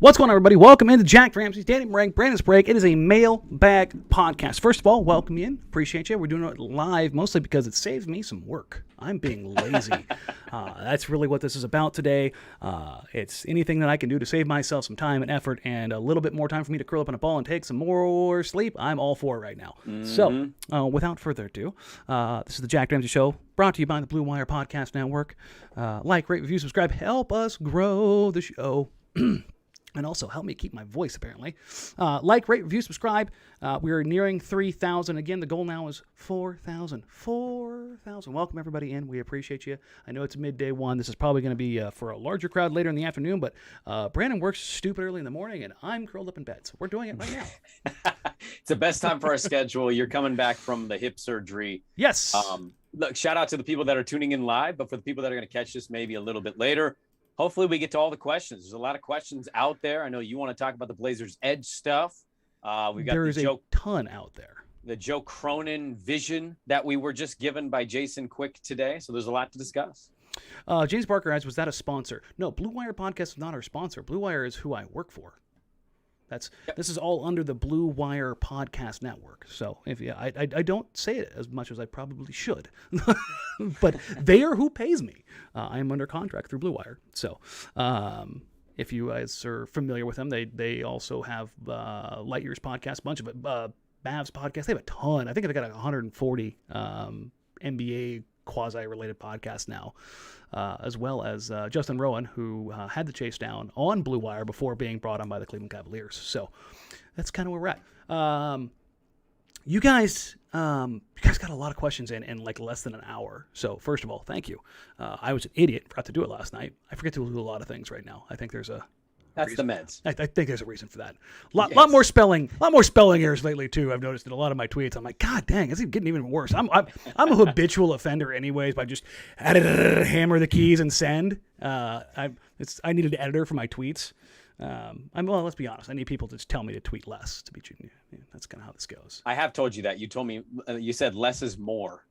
What's going on, everybody? Welcome into Jack Ramsays, Danny Marang, Brandon Sprague. It is a mailbag podcast. First of all, welcome you in. Appreciate you. We're doing it live mostly because it saves me some work. I'm being lazy. That's really what this is about today. It's anything that I can do to save myself some time and effort and a little bit more time for me to curl up in a ball and take some more sleep. I'm all for it right now. So, without further ado, this is the Jack Ramsay Show, brought to you by the Blue Wire Podcast Network. Like, rate, review, subscribe. Help us grow the show. And also help me keep my voice, apparently. Like, rate, review, subscribe. We're nearing 3,000. Again, the goal now is 4,000. 4,000. Welcome, everybody, in. We appreciate you. I know it's midday one. This is probably going to be for a larger crowd later in the afternoon, but Brandon works stupid early in the morning, and I'm curled up in bed. So we're doing it right now. It's the best time for our schedule. You're coming back from the hip surgery. Yes. Look, shout out to the people that are tuning in live, but for the people that are going to catch this maybe a little bit later, hopefully we get to all the questions. There's a lot of questions out there. I know you want to talk about the Blazers edge stuff. We've got There's a ton out there. The Joe Cronin vision that we were just given by Jason Quick today. So there's a lot to discuss. James Barker asks, was that a sponsor? No, Blue Wire Podcast is not our sponsor. Blue Wire is who I work for. This is all under the Blue Wire Podcast Network. So I don't say it as much as I probably should, but they are who pays me. I am under contract through Blue Wire. So if you guys are familiar with them, they also have Light Years Podcast, a bunch of it, Mavs Podcast. They have a ton. I think they've got 140 NBA quasi-related podcasts now, as well as Justin Rowan, who had the chase down on Blue Wire before being brought on by the Cleveland Cavaliers. So that's kind of where we're at. You guys got a lot of questions in like less than an hour. So first of all, thank you. I was an idiot, forgot to do it last night. I forget to do a lot of things right now. I think there's That's reason. the meds. I think there's a reason for that. Lot more spelling errors lately too. I've noticed in a lot of my tweets. I'm like, God dang, it's getting even worse. I'm a habitual offender anyways. By just hammer the keys and send. I needed an editor for my tweets. Let's be honest. I need people to just tell me to tweet less. To be true, that's kind of how this goes. I have told you that. You told me. You said less is more.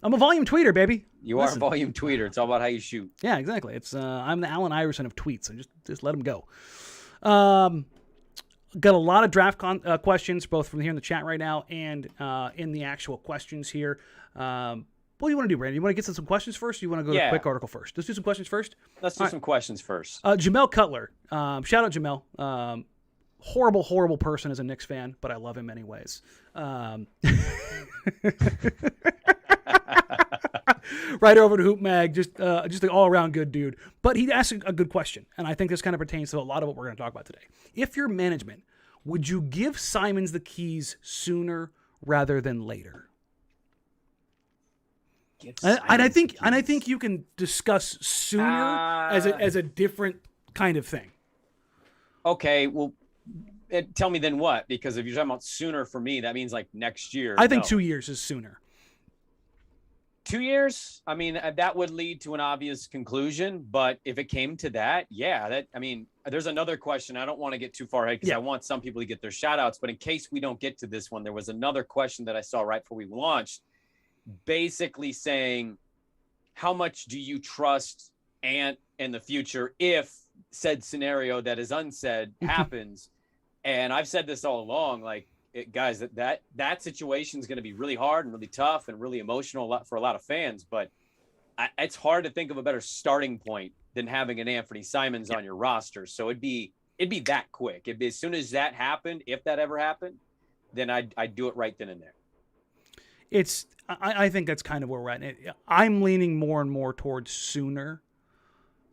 I'm a volume tweeter, baby. You are a volume tweeter. It's all about how you shoot. Yeah, exactly. It's I'm the Allen Iverson of tweets. So just let them go. Got a lot of draft questions, both from here in the chat right now and in the actual questions here. What do you want to do, Brandon? You want to get to some questions first, or you want to go to a quick article first? Let's do some questions first. Let's do some questions first. Jamel Cutler. Shout out Jamel. Horrible person as a Knicks fan, but I love him anyways. Right over to Hoop Mag, just an all-around good dude. But he asked a good question, and I think this kind of pertains to a lot of what we're going to talk about today. If you're management, would you give Simons the keys sooner rather than later? And I think you can discuss sooner as a different kind of thing. Okay, well, tell me then what? Because if you're talking about sooner for me, that means like next year. I think 2 years is sooner. 2 years? I mean, that would lead to an obvious conclusion. But if it came to that, there's another question. I don't want to get too far ahead because I want some people to get their shout outs. But in case we don't get to this one, there was another question that I saw right before we launched, basically saying, how much do you trust Ant in the future if said scenario that is unsaid happens? And I've said this all along, guys, that situation is going to be really hard and really tough and really emotional for a lot of fans. But it's hard to think of a better starting point than having an Anfernee Simons on your roster. So it'd be that quick. As soon as that happened, if that ever happened, then I'd do it right then and there. I think that's kind of where we're at. I'm leaning more and more towards sooner.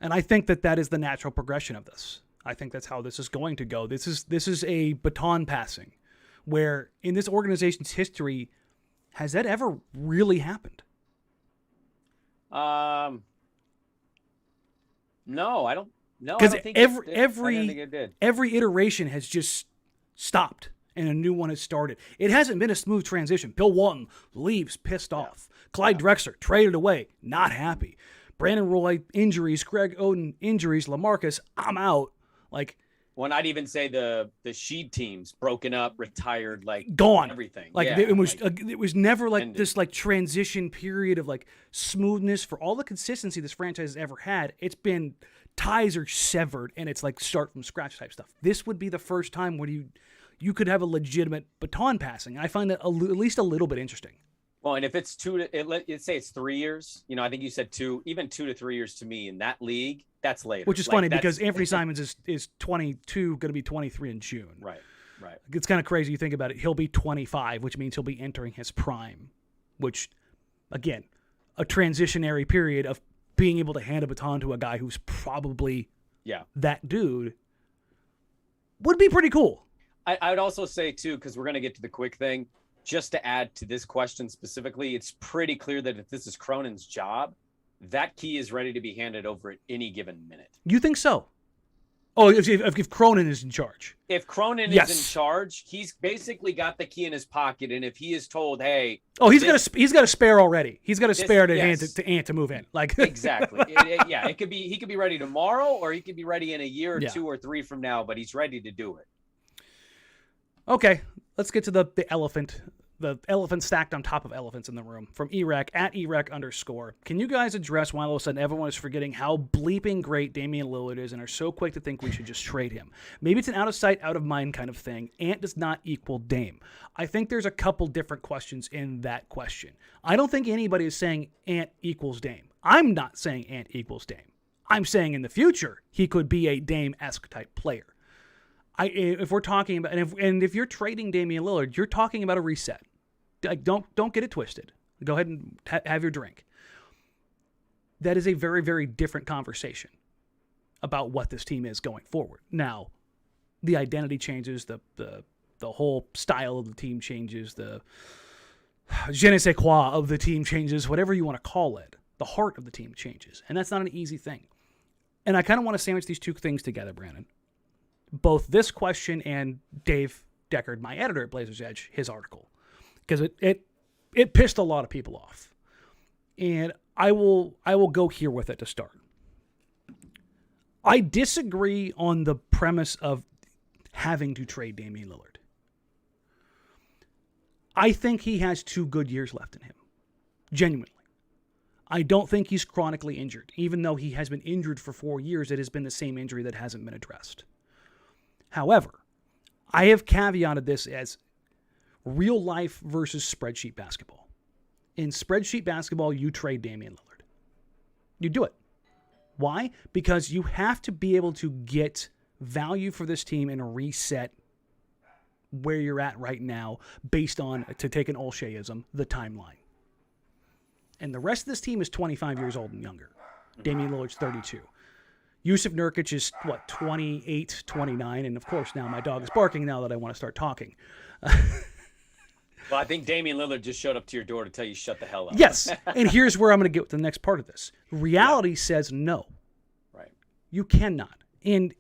And I think that is the natural progression of this. I think that's how this is going to go. This is a baton passing, where in this organization's history, has that ever really happened? No, I don't. No, because every iteration has just stopped and a new one has started. It hasn't been a smooth transition. Bill Walton leaves pissed off. Clyde Drexler traded away, not happy. Brandon Roy injuries, Greg Oden injuries, LaMarcus, I'm out. Well, I'd even say the Sheed teams broken up, retired, like gone, everything. Like yeah, it was never like ended. this like transition period of like smoothness for all the consistency this franchise has ever had. It's been ties are severed and it's like start from scratch type stuff. This would be the first time where you could have a legitimate baton passing. I find that at least a little bit interesting. Well, and if it's let's say it's 3 years, I think you said 2, even 2 to 3 years to me in that league, that's later. Which is funny because Anfernee Simons is 22, going to be 23 in June. Right. It's kind of crazy. You think about it. He'll be 25, which means he'll be entering his prime, which, again, a transitionary period of being able to hand a baton to a guy who's probably that dude would be pretty cool. I would also say, too, because we're going to get to the quick thing, just to add to this question specifically, it's pretty clear that if this is Cronin's job, that key is ready to be handed over at any given minute. You think so? Oh, if Cronin is in charge. If Cronin is in charge, he's basically got the key in his pocket, and if he is told, "Hey," he's got a spare already. He's got a spare to hand to Ant to move in. Like exactly. It could be he could be ready tomorrow, or he could be ready in a year or 2 or 3 from now. But he's ready to do it. Okay, let's get to the elephant. The elephant stacked on top of elephants in the room from EREC at EREC_. Can you guys address why all of a sudden everyone is forgetting how bleeping great Damian Lillard is and are so quick to think we should just trade him? Maybe it's an out of sight, out of mind kind of thing. Ant does not equal Dame. I think there's a couple different questions in that question. I don't think anybody is saying Ant equals Dame. I'm not saying Ant equals Dame. I'm saying in the future he could be a Dame-esque type player. If we're talking about if you're trading Damian Lillard, you're talking about a reset. Like don't get it twisted. Go ahead and have your drink. That is a very, very different conversation about what this team is going forward. Now, the identity changes, the whole style of the team changes, the je ne sais quoi of the team changes, whatever you want to call it. The heart of the team changes, and that's not an easy thing. And I kind of want to sandwich these two things together, Brandon. Both this question and Dave Deckard, my editor at Blazers Edge, his article. Because it pissed a lot of people off. And I will go here with it to start. I disagree on the premise of having to trade Damian Lillard. I think he has 2 good years left in him. Genuinely. I don't think he's chronically injured. Even though he has been injured for 4 years, it has been the same injury that hasn't been addressed. However, I have caveated this as real life versus spreadsheet basketball. In spreadsheet basketball, you trade Damian Lillard. You do it. Why? Because you have to be able to get value for this team and reset where you're at right now based on, to take an Olshayism, the timeline. And the rest of this team is 25 years old and younger. Damian Lillard's 32. Yusuf Nurkic is, 28, 29. And, of course, now my dog is barking now that I want to start talking. Well, I think Damian Lillard just showed up to your door to tell you shut the hell up. Yes, and here's where I'm going to get with the next part of this. Reality says no. Right. You cannot. And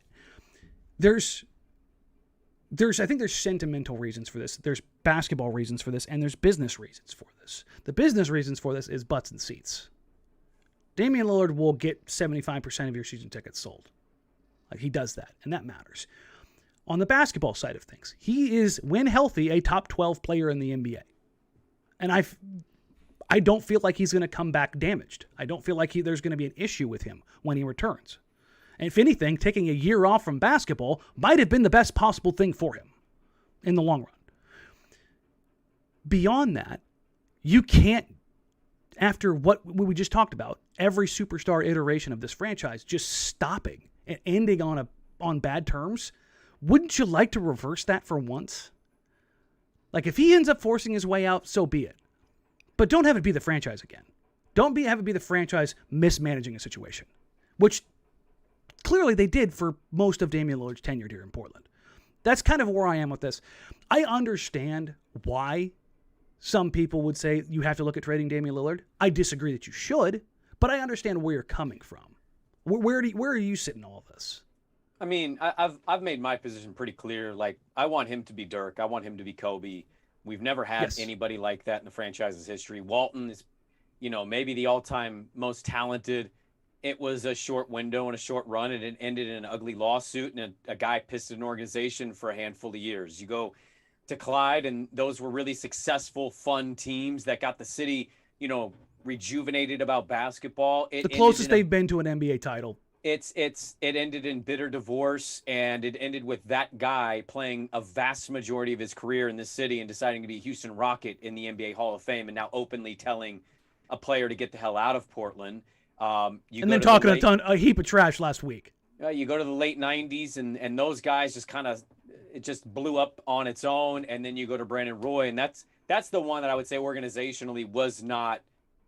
I think there's sentimental reasons for this. There's basketball reasons for this, and there's business reasons for this. The business reasons for this is butts and seats. Damian Lillard will get 75% of your season tickets sold. Like, he does that, and that matters. On the basketball side of things, he is, when healthy, a top 12 player in the NBA. And I don't feel like he's going to come back damaged. I don't feel like there's going to be an issue with him when he returns. And if anything, taking a year off from basketball might have been the best possible thing for him in the long run. Beyond that, you can't, after what we just talked about, every superstar iteration of this franchise just stopping and ending on bad terms. Wouldn't you like to reverse that for once? Like, if he ends up forcing his way out, so be it. But don't have it be the franchise again. Don't have it be the franchise mismanaging a situation, which clearly they did for most of Damian Lillard's tenure here in Portland. That's kind of where I am with this. I understand why some people would say you have to look at trading Damian Lillard. I disagree that you should, but I understand where you're coming from. Where are you sitting in all of this? I mean, I've made my position pretty clear. Like, I want him to be Dirk. I want him to be Kobe. We've never had anybody like that in the franchise's history. Walton is, maybe the all-time most talented. it was a short window and a short run, and it ended in an ugly lawsuit, and a guy pissed an organization for a handful of years. You go to Clyde, and those were really successful, fun teams that got the city, rejuvenated about basketball. The closest they've been to an NBA title. It ended in bitter divorce, and it ended with that guy playing a vast majority of his career in this city and deciding to be a Houston Rocket in the NBA Hall of Fame, and now openly telling a player to get the hell out of Portland. And then talking a heap of trash last week. You go to the late 90s, and those guys just it just blew up on its own. And then you go to Brandon Roy, and that's the one that I would say organizationally was not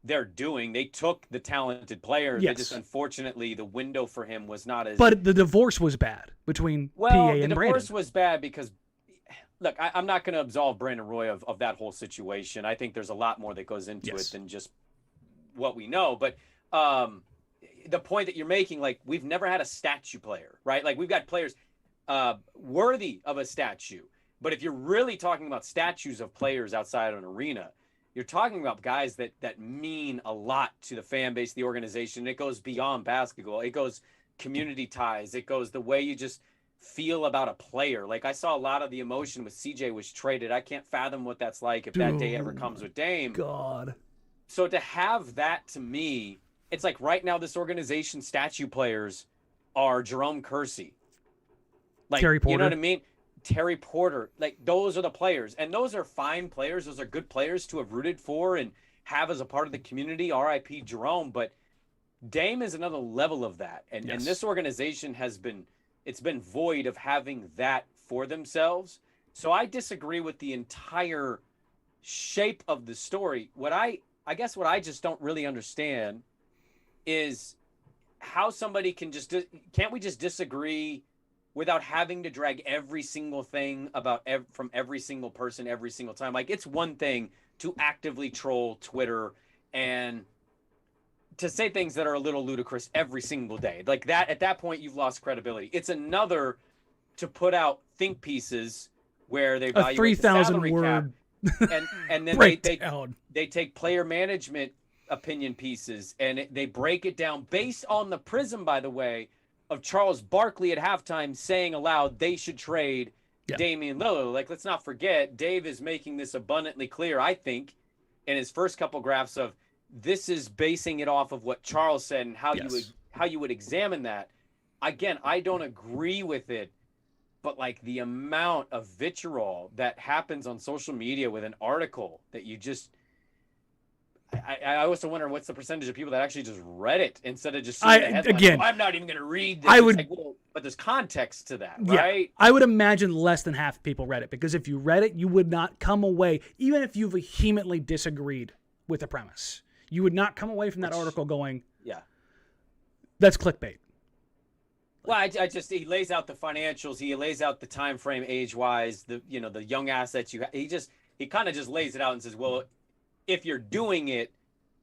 their doing. They took the talented player. Yes. They just, unfortunately, the window for him was not as... But the divorce was bad between PA and Brandon. The divorce was bad because, look, I'm not going to absolve Brandon Roy of that whole situation. I think there's a lot more that goes into it than just what we know. But the point that you're making, like, we've never had a statue player, right? Like, we've got players worthy of a statue. But if you're really talking about statues of players outside of an arena, you're talking about guys that mean a lot to the fan base, the organization. It goes beyond basketball. It goes community ties. It goes the way you just feel about a player. Like, I saw a lot of the emotion with CJ was traded. I can't fathom what that's like if that day ever comes with Dame. God. So to have that, to me, it's like right now this organization statue players are Jerome Kersey. Like, Terry Porter. You know what I mean? Terry Porter. Like, those are the players. And those are fine players. Those are good players to have rooted for and have as a part of the community. R.I.P. Jerome. But Dame is another level of that. And this organization it's been void of having that for themselves. So I disagree with the entire shape of the story. What I guess what I just don't really understand is how somebody can't we just disagree without having to drag every single thing about from every single person every single time? Like, it's one thing to actively troll Twitter and to say things that are a little ludicrous every single day. Like that, at that point, you've lost credibility. It's another to put out think pieces where they evaluate 3,000 word and then they take player management opinion pieces and they break it down based on the prism, by the way, of Charles Barkley at halftime saying aloud they should trade Damian Lillard. Like, let's not forget, Dave is making this abundantly clear, I think, in his first couple graphs of this is basing it off of what Charles said and how you would examine that. Again, I don't agree with it, but like the amount of vitriol that happens on social media with an article that you just I also wonder what's the percentage of people that actually just read it instead of just seeing the headline. Again, I'm not even going to read this. But there's context to that, right? Yeah, I would imagine less than half people read it, because if you read it, you would not come away, even if you vehemently disagreed with the premise, you would not come away from that article going, that's clickbait. Well, he lays out the financials, he lays out the time frame age-wise, the young assets you have. He kind of just lays it out and says, well, if you're doing it,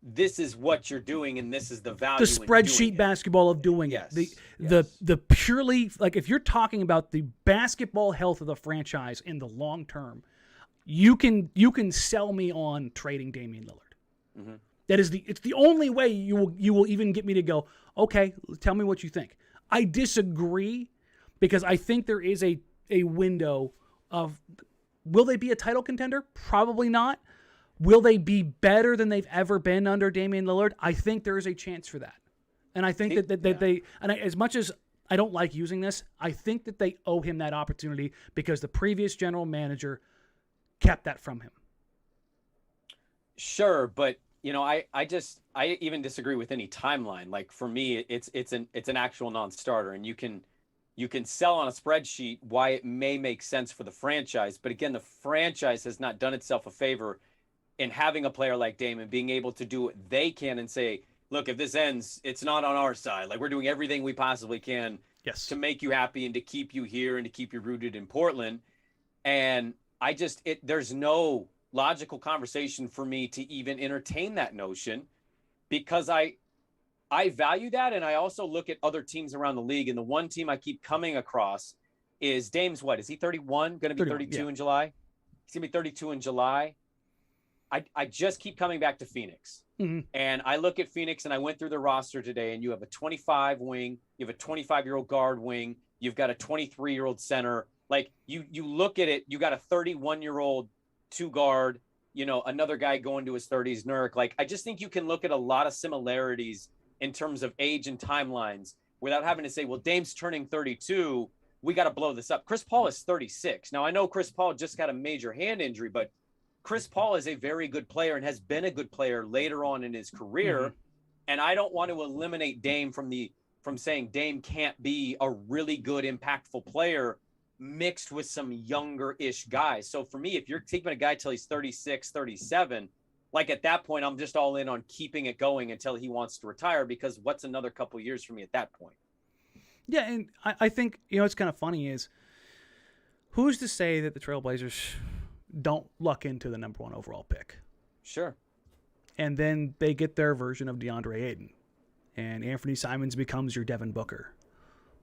this is what you're doing, and this is the value. The spreadsheet basketball of doing it. The purely, like, if you're talking about the basketball health of the franchise in the long term, you can sell me on trading Damian Lillard. Mm-hmm. It's the only way you will even get me to go, okay, tell me what you think. I disagree, because I think there is a window of, will they be a title contender? Probably not. Will they be better than they've ever been under Damian Lillard? I think there is a chance for that. And I think that they, as much as I don't like using this, I think that they owe him that opportunity, because the previous general manager kept that from him. Sure, but I even disagree with any timeline. Like, for me, it's an actual non-starter, and you can sell on a spreadsheet why it may make sense for the franchise, but again, the franchise has not done itself a favor in having a player like Dame and being able to do what they can and say, look, if this ends, it's not on our side. Like, we're doing everything we possibly can to make you happy and to keep you here and to keep you rooted in Portland. And there's no logical conversation for me to even entertain that notion, because I value that. And I also look at other teams around the league. And the one team I keep coming across is Dame's what? Is he 31? Going to be 32 in July? He's going to be 32 in July. I just keep coming back to Phoenix. Mm-hmm. And I look at Phoenix and I went through the roster today, and you have a 25 wing, you have a 25-year-old guard wing, you've got a 23-year-old center. Like you look at it, you got a 31-year-old 2 guard, another guy going to his 30s, Nurk. Like, I just think you can look at a lot of similarities in terms of age and timelines without having to say, well, Dame's turning 32. We got to blow this up. Chris Paul is 36. Now, I know Chris Paul just got a major hand injury, but Chris Paul is a very good player and has been a good player later on in his career. Mm-hmm. And I don't want to eliminate Dame from saying Dame can't be a really good, impactful player mixed with some younger-ish guys. So for me, if you're taking a guy till he's 36, 37, like at that point, I'm just all in on keeping it going until he wants to retire, because what's another couple years for me at that point? Yeah, and I think, what's kind of funny is, who's to say that the Trailblazers don't luck into the number 1 overall pick? Sure. And then they get their version of DeAndre Ayton, and Anfernee Simons becomes your Devin Booker,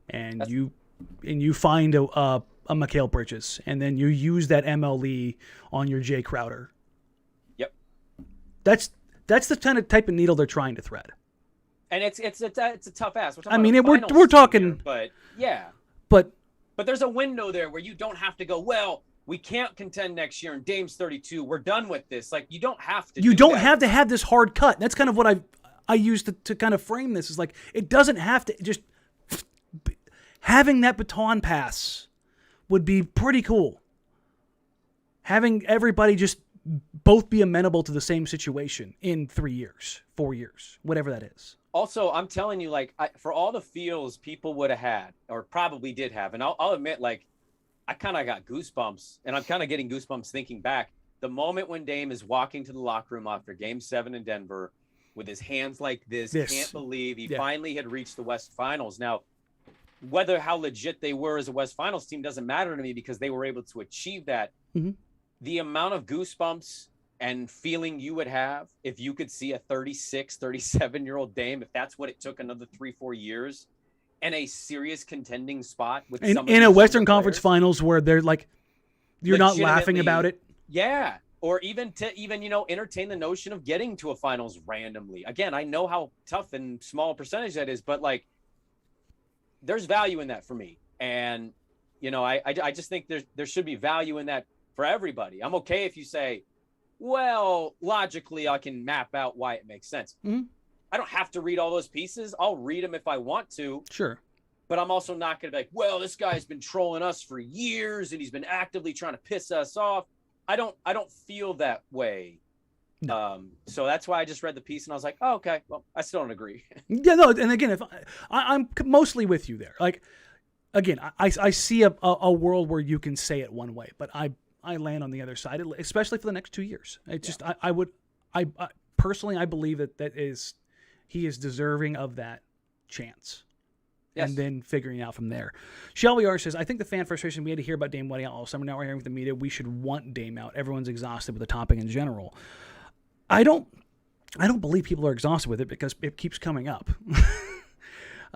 and you find a Mikal Bridges, and then you use that MLE on your Jay Crowder. Yep. That's the kind of type of needle they're trying to thread. And it's a tough ask. We're talking, here, but yeah. But there's a window there where you don't have to go, well, we can't contend next year and Dame's 32. We're done with this. Like, you don't have to. You don't have to have this hard cut. That's kind of what I use to kind of frame this. Is like, it doesn't have to just having that baton pass would be pretty cool. Having everybody just both be amenable to the same situation in 3 years, 4 years, whatever that is. Also, I'm telling you, like, for all the feels people would have had, or probably did have, and I'll admit, like, I kind of got goosebumps, and I'm kind of getting goosebumps thinking back. The moment when Dame is walking to the locker room after Game 7 in Denver with his hands like this. Can't believe he finally had reached the West Finals. Now, how legit they were as a West Finals team doesn't matter to me, because they were able to achieve that. Mm-hmm. The amount of goosebumps and feeling you would have if you could see a 36, 37-year-old Dame, if that's what it took another 3-4 years, and a serious contending spot with in a Western Conference Finals where they're like, you're not laughing about it. Yeah. Or even entertain the notion of getting to a finals randomly. Again, I know how tough and small percentage that is, but like, there's value in that for me. And, I just think there should be value in that for everybody. I'm okay if you say, well, logically, I can map out why it makes sense. Mm-hmm. I don't have to read all those pieces. I'll read them if I want to. Sure. But I'm also not going to be like, well, this guy's been trolling us for years and he's been actively trying to piss us off. I don't feel that way. No. So that's why I just read the piece and I was like, oh, okay, well, I still don't agree. Yeah, no. And again, if I'm mostly with you there. Like, again, I see a world where you can say it one way, but I land on the other side, especially for the next 2 years. It's just, I personally, I believe that he is deserving of that chance. Yes. And then figuring out from there. Shelby R says, I think the fan frustration we had to hear about Dame wedding out all summer. Now we're hearing from the media we should want Dame out. Everyone's exhausted with the topic in general. I don't believe people are exhausted with it because it keeps coming up.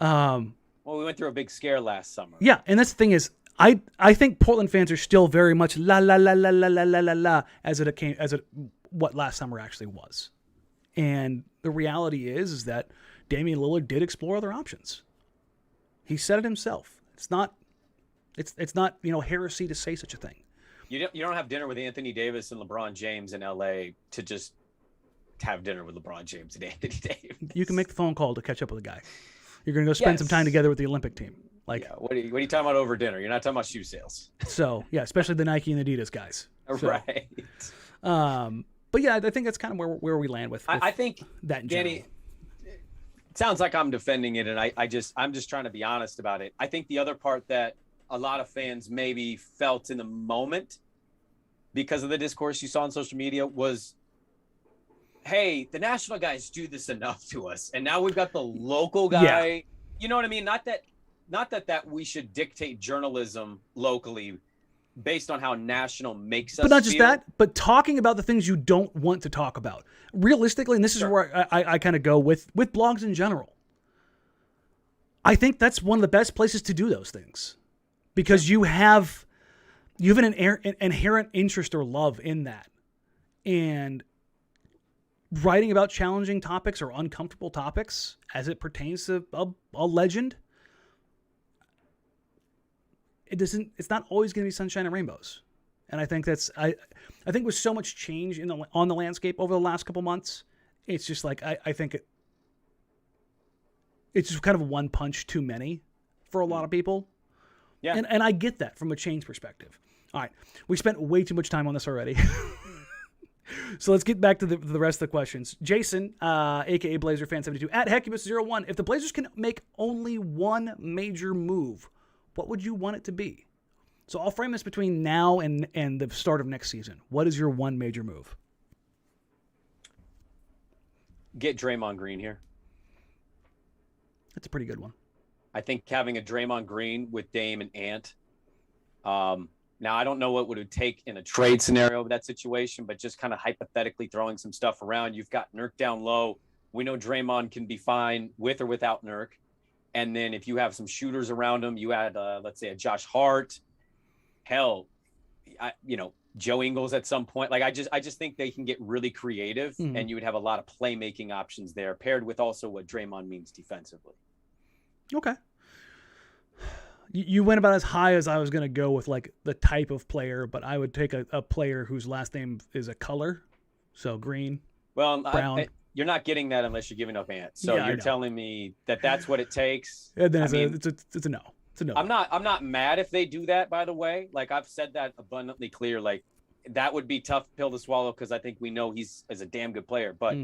Well, we went through a big scare last summer. Yeah, and that's the thing is, I think Portland fans are still very much la la la la la la la la la as what last summer actually was. And the reality is that Damian Lillard did explore other options. He said it himself. It's not heresy to say such a thing. You don't have dinner with Anthony Davis and LeBron James in LA to just have dinner with LeBron James and Anthony Davis. You can make the phone call to catch up with a guy. You're going to go spend some time together with the Olympic team. Like, yeah, what are you talking about over dinner? You're not talking about shoe sales. So, yeah, especially the Nike and Adidas guys. So, right. But yeah, I think that's kind of where we land with I think that in Danny, general. It sounds like I'm defending it, and I'm just trying to be honest about it. I think the other part that a lot of fans maybe felt in the moment because of the discourse you saw on social media was, hey, the national guys do this enough to us, and now we've got the local guy. Yeah. You know what I mean? Not that we should dictate journalism locally based on how national makes us feel. But not just that, but talking about the things you don't want to talk about. Realistically, and this is where I kind of go with blogs in general. I think that's one of the best places to do those things because you have an inherent interest or love in that. And writing about challenging topics or uncomfortable topics as it pertains to a legend, it's not always going to be sunshine and rainbows. And I think I think with so much change on the landscape over the last couple months, it's just like, I think it's just kind of one punch too many for a lot of people. Yeah. And I get that from a change perspective. All right. We spent way too much time on this already. So let's get back to the rest of the questions. Jason, a.k.a. BlazerFan72, at Hecubus01, if the Blazers can make only one major move, what would you want it to be? So I'll frame this between now and the start of next season. What is your one major move? Get Draymond Green here. That's a pretty good one. I think having a Draymond Green with Dame and Ant. Now, I don't know what would it take in a trade scenario of that situation, but just kind of hypothetically throwing some stuff around. You've got Nurk down low. We know Draymond can be fine with or without Nurk. And then if you have some shooters around him, you add, let's say, a Josh Hart. Hell, Joe Ingles at some point. Like, I just think they can get really creative, and you would have a lot of playmaking options there, paired with also what Draymond means defensively. Okay. You went about as high as I was going to go with like the type of player, but I would take a player whose last name is a color. So green, brown. You're not getting that unless you're giving up Ant. So you're telling me that that's what it takes. And then it's a no. It's a no. I'm not mad if they do that, by the way. Like, I've said that abundantly clear. Like, that would be tough pill to swallow because I think we know he's a damn good player. But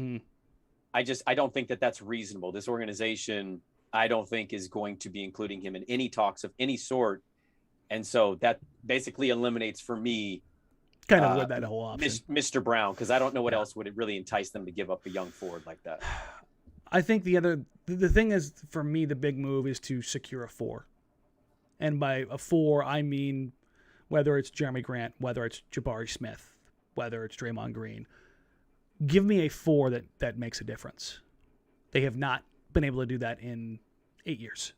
I don't think that that's reasonable. This organization, I don't think, is going to be including him in any talks of any sort. And so that basically eliminates for me kind of with that whole option. Mr. Brown, because I don't know what else would it really entice them to give up a young forward like that. I think the thing is, for me, the big move is to secure a 4. And by a 4, I mean whether it's Jerami Grant, whether it's Jabari Smith, whether it's Draymond Green. Give me a 4 that makes a difference. They have not been able to do that in 8 years.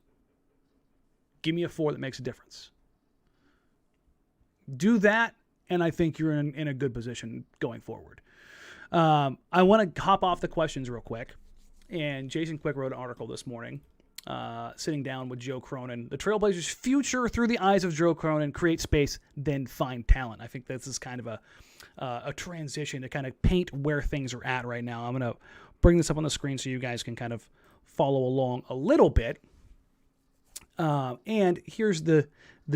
Give me a 4 that makes a difference. Do that, and I think you're in a good position going forward. I want to hop off the questions real quick. And Jason Quick wrote an article this morning, sitting down with Joe Cronin. The Trailblazers' future through the eyes of Joe Cronin: create space, then find talent. I think this is kind of a transition to kind of paint where things are at right now. I'm going to bring this up on the screen so you guys can kind of follow along a little bit. And here's the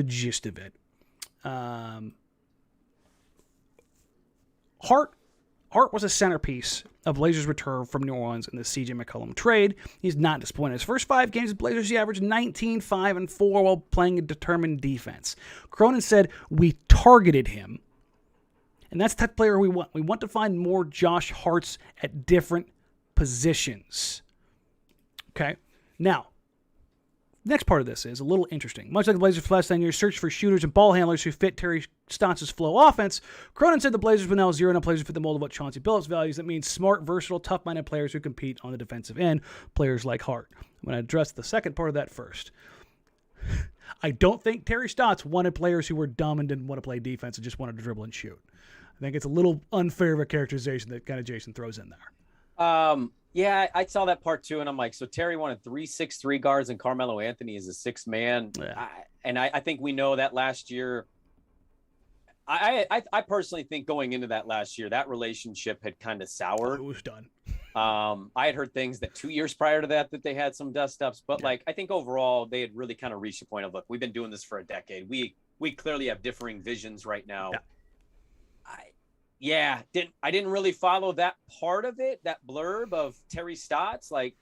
gist of it. Hart was a centerpiece of Blazers' return from New Orleans in the C.J. McCollum trade. He's not disappointed. His first 5 games with Blazers, he averaged 19, 5, and 4 while playing a determined defense. Cronin said, "We targeted him, and that's the type of player we want. We want to find more Josh Harts at different positions." Okay? Now, next part of this is a little interesting. Much like the Blazers for the last 10 years searched for shooters and ball handlers who fit Terry Stotts' flow offense, Cronin said the Blazers will now zero in on players who fit the mold of what Chauncey Billups values. That means smart, versatile, tough-minded players who compete on the defensive end, players like Hart. I'm going to address the second part of that first. I don't think Terry Stotts wanted players who were dumb and didn't want to play defense and just wanted to dribble and shoot. I think it's a little unfair of a characterization that kind of Jason throws in there. Yeah, I saw that part too, and I'm like, so Terry wanted 3 6'3" guards, and Carmelo Anthony is a 6 man. Yeah. I think we know that last year. I personally think going into that last year, that relationship had kind of soured. It was done. I had heard things that 2 years prior to that they had some dust ups, but like I think overall they had really kind of reached a point of, look, we've been doing this for a decade. We clearly have differing visions right now. Yeah. I didn't really follow that part of it, that blurb of Terry Stotts. Like,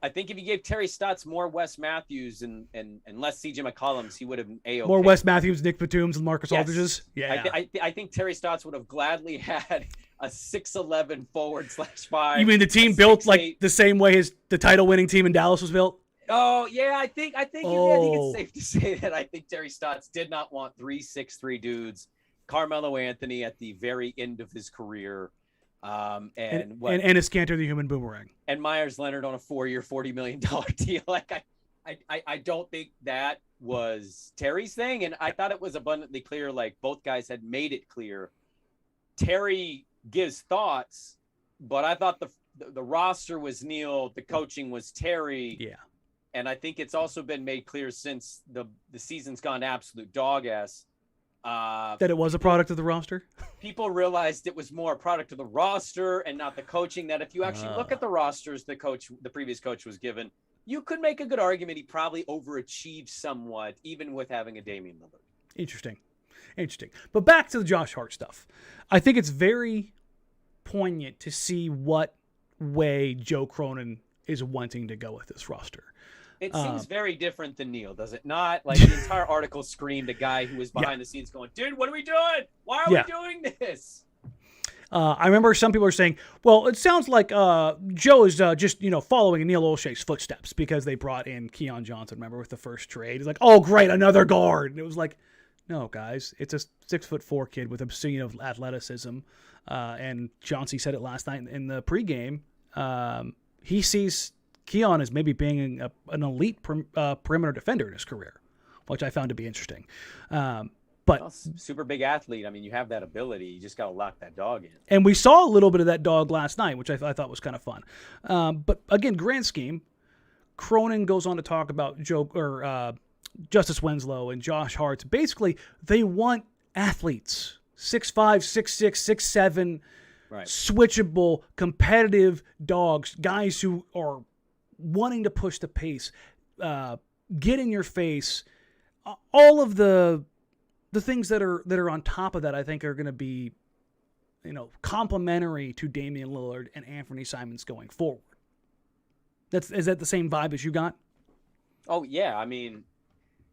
I think if you gave Terry Stotts more Wes Matthews and less C.J. McCollums, he would have been A-OK. More Wes Matthews, Nick Batums, and Marcus Aldridge's? Yeah. I think Terry Stotts would have gladly had a 6'11" /5. You mean the team built like the same way the title-winning team in Dallas was built? Oh, yeah, I think it's safe to say that I think Terry Stotts did not want 3 6'3" dudes. Carmelo Anthony at the very end of his career. And Enes Kanter, the human boomerang. And Myers Leonard on a 4-year, $40 million deal. Like, I don't think that was Terry's thing. And I thought it was abundantly clear, like both guys had made it clear. Terry gives thoughts, but I thought the roster was Neil, the coaching was Terry. Yeah. And I think it's also been made clear since the season's gone absolute dog-ass. That it was a product of the roster? People realized it was more a product of the roster and not the coaching, that if you actually look at the rosters the previous coach was given, you could make a good argument he probably overachieved somewhat, even with having a Damian Lillard. Interesting. But back to the Josh Hart stuff. I think it's very poignant to see what way Joe Cronin is wanting to go with this roster. It seems very different than Neil, does it not? Like, the entire article screamed a guy who was behind the scenes going, dude, what are we doing? Why are we doing this? I remember some people are saying, well, it sounds like Joe is just, following Neil Olshey's footsteps because they brought in Keon Johnson, remember, with the first trade. He's like, oh, great, another guard. And it was like, no, guys, it's a 6'4" kid with obscene of athleticism. And Chauncey said it last night in the pregame. He sees Keon as maybe being an elite perimeter defender in his career, which I found to be interesting. But super big athlete. I mean, you have that ability. You just got to lock that dog in. And we saw a little bit of that dog last night, which I thought was kind of fun. But again, grand scheme, Cronin goes on to talk about Justice Winslow and Josh Hart. Basically, they want athletes, 6'5", 6'6", 6'7", right, switchable, competitive dogs, guys who are wanting to push the pace, get in your face, all of the things that are on top of that, I think, are going to be, complementary to Damian Lillard and Anfernee Simons going forward. Is that the same vibe as you got? Oh yeah, I mean,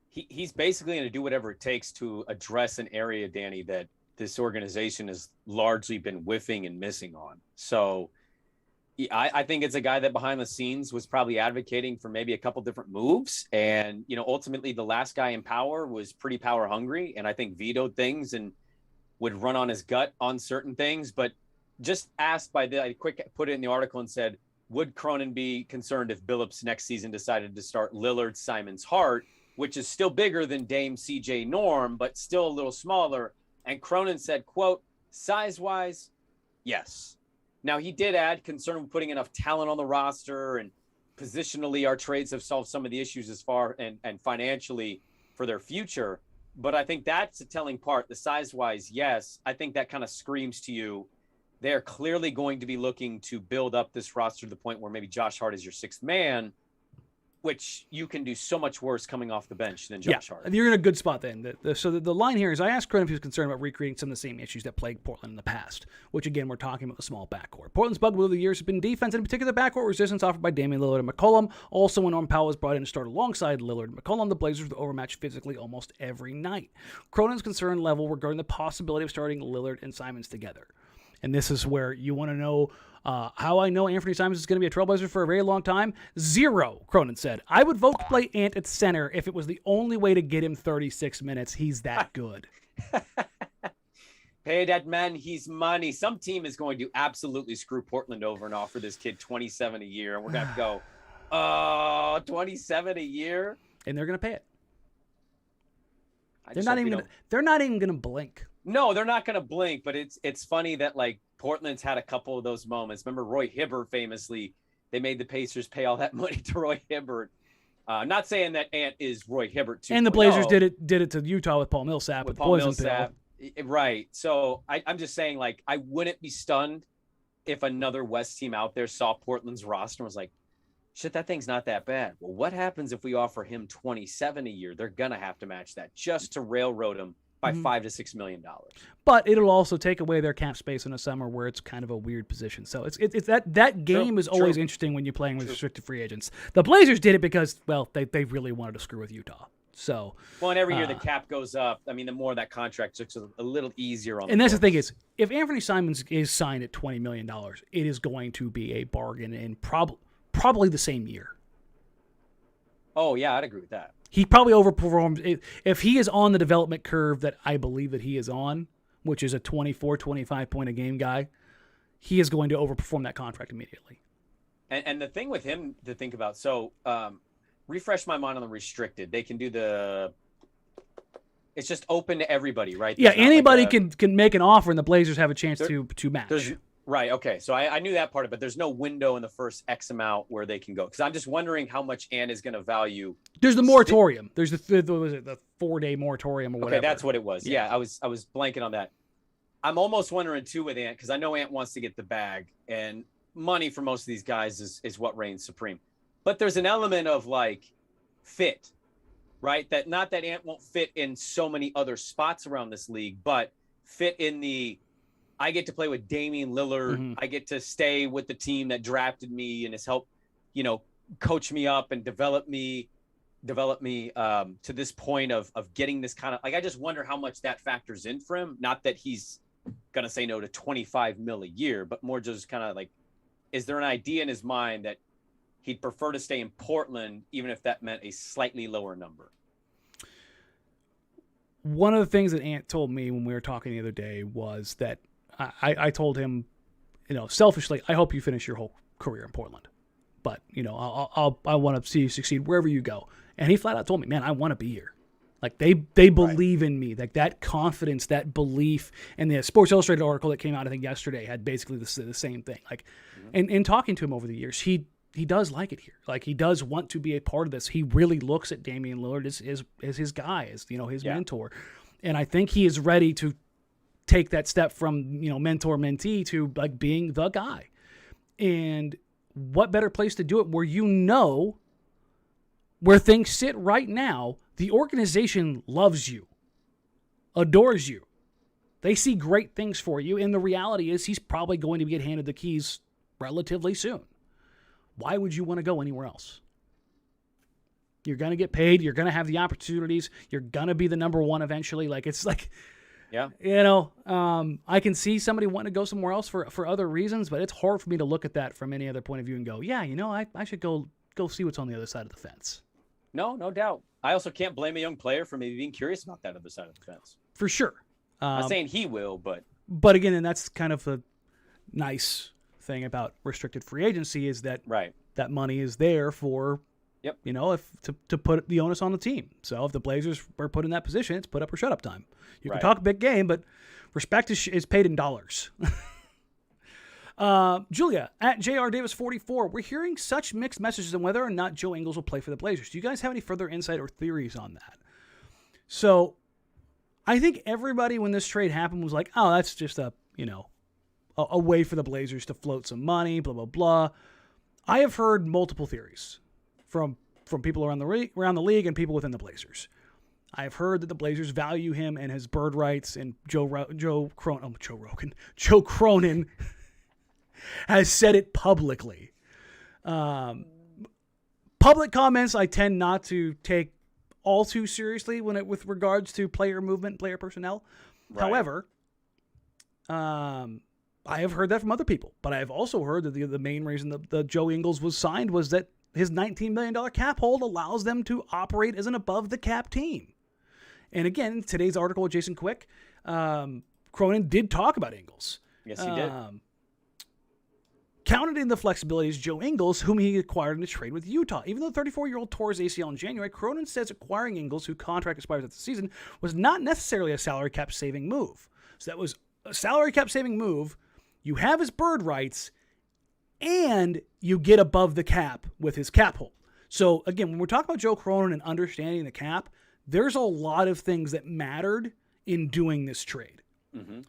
he's basically going to do whatever it takes to address an area, Danny, that this organization has largely been whiffing and missing on. So I think it's a guy that behind the scenes was probably advocating for maybe a couple different moves. And, ultimately the last guy in power was pretty power hungry. And I think vetoed things and would run on his gut on certain things. But just asked I put it in the article and said, would Cronin be concerned if Billups next season decided to start Lillard, Simons, Hart, which is still bigger than Dame, CJ, Norm, but still a little smaller? And Cronin said, quote, size-wise, yes. Now, he did add concern with putting enough talent on the roster, and positionally our trades have solved some of the issues as far and financially for their future. But I think that's the telling part. The size-wise, yes. I think that kind of screams to you they're clearly going to be looking to build up this roster to the point where maybe Josh Hart is your sixth man, which you can do so much worse coming off the bench than Josh Hart. You're in a good spot then. So the line here is, I asked Cronin if he was concerned about recreating some of the same issues that plagued Portland in the past, which again, we're talking about the small backcourt. Portland's bugaboo of the years has been defense, and in particular backcourt resistance offered by Damian Lillard and McCollum. Also, when Norm Powell was brought in to start alongside Lillard and McCollum, the Blazers were overmatched physically almost every night. Cronin's concern level regarding the possibility of starting Lillard and Simons together. And this is where you want to know how I know Anfernee Simons is going to be a trailblazer for a very long time. 0, Cronin said. I would vote to play Ant at center if it was the only way to get him 36 minutes. He's that good. Pay that man his money. Some team is going to absolutely screw Portland over and offer this kid $27 a year. And we're going to go, $27 a year? And they're going to pay it. They're not even going to blink. No, they're not going to blink, but it's funny that, like, Portland's had a couple of those moments. Remember Roy Hibbert famously, they made the Pacers pay all that money to Roy Hibbert. Not saying that Ant is Roy Hibbert 2.0. And the Blazers did it to Utah with Paul Millsap with Paul poison Millsap. pill. Right. So I'm just saying, like, I wouldn't be stunned if another West team out there saw Portland's roster and was like, shit, that thing's not that bad. Well, what happens if we offer him $27 a year? They're going to have to match that just to railroad him by $5 to $6 million. But it'll also take away their cap space in the summer where it's kind of a weird position. So it's that game is always interesting when you're playing with restricted free agents. The Blazers did it because, well, they really wanted to screw with Utah. So well, and every year the cap goes up. I mean, the more that contract looks a little easier on. And that's the thing is, if Anfernee Simons is signed at $20 million, it is going to be a bargain in probably the same year. Oh yeah, I'd agree with that. He probably overperformed. If he is on the development curve that I believe that he is on, which is a 24, 25 point a game guy, he is going to overperform that contract immediately. And the thing with him to think about, so refresh my mind on the restricted. They can do it's just open to everybody, right? There's anybody can make an offer and the Blazers have a chance to match. Right. Okay. So I knew that part of it, but there's no window in the first X amount where they can go. Because I'm just wondering how much Ant is going to value. There's the moratorium. There's the 4-day moratorium or whatever. Okay, that's what it was. Yeah, I was blanking on that. I'm almost wondering too with Ant, because I know Ant wants to get the bag, and money for most of these guys is what reigns supreme. But there's an element of like fit, right? That not that Ant won't fit in so many other spots around this league, but fit in the I get to play with Damian Lillard. Mm-hmm. I get to stay with the team that drafted me and has helped, coach me up and develop me to this point of getting this kind of like, I just wonder how much that factors in for him. Not that he's going to say no to 25 mil a year, but more just kind of like, is there an idea in his mind that he'd prefer to stay in Portland, even if that meant a slightly lower number? One of the things that Ant told me when we were talking the other day was that I told him, selfishly, I hope you finish your whole career in Portland, but I want to see you succeed wherever you go. And he flat out told me, man, I want to be here. Like they believe in me, like that confidence, that belief. And the Sports Illustrated article that came out, I think yesterday, had basically the same thing. Like, and in talking to him over the years, he does like it here. Like he does want to be a part of this. He really looks at Damian Lillard as his guy, as his mentor. And I think he is ready to take that step from, mentor mentee to like being the guy. And what better place to do it where where things sit right now, the organization loves you, adores you. They see great things for you, and the reality is he's probably going to get handed the keys relatively soon. Why would you want to go anywhere else? You're going to get paid. You're going to have the opportunities. You're going to be the number one eventually. Like, it's like, yeah, I can see somebody wanting to go somewhere else for other reasons, but it's hard for me to look at that from any other point of view and go, yeah, I should go see what's on the other side of the fence. No doubt. I also can't blame a young player for maybe being curious about that other side of the fence. For sure. I'm not saying he will, but again, and that's kind of the nice thing about restricted free agency is that that money is there for, to put the onus on the team. So if the Blazers were put in that position, it's put up or shut up time. You can talk a big game, but respect is paid in dollars. Julia, at JR Davis 44, we're hearing such mixed messages on whether or not Joe Ingles will play for the Blazers. Do you guys have any further insight or theories on that? So I think everybody, when this trade happened, was like, oh, that's just a way for the Blazers to float some money, blah, blah, blah. I have heard multiple theories from people around the league and people within the Blazers. I've heard that the Blazers value him and his bird rights, and Joe Cronin has said it publicly. Public comments I tend not to take all too seriously with regards to player movement, player personnel. Right. However, I have heard that from other people, but I have also heard that the main reason that Joe Ingles was signed was that his $19 million cap hold allows them to operate as an above the cap team. And again, today's article with Jason Quick, Cronin did talk about Ingles. Yes, he did. Counted in the flexibility is Joe Ingles, whom he acquired in a trade with Utah. Even though the 34-year-old tore his ACL in January, Cronin says acquiring Ingles, whose contract expires at the season, was not necessarily a salary cap saving move. So that was a salary cap saving move. You have his bird rights, and you get above the cap with his cap hold. So again, when we're talking about Joe Cronin and understanding the cap, there's a lot of things that mattered in doing this trade. Mm-hmm.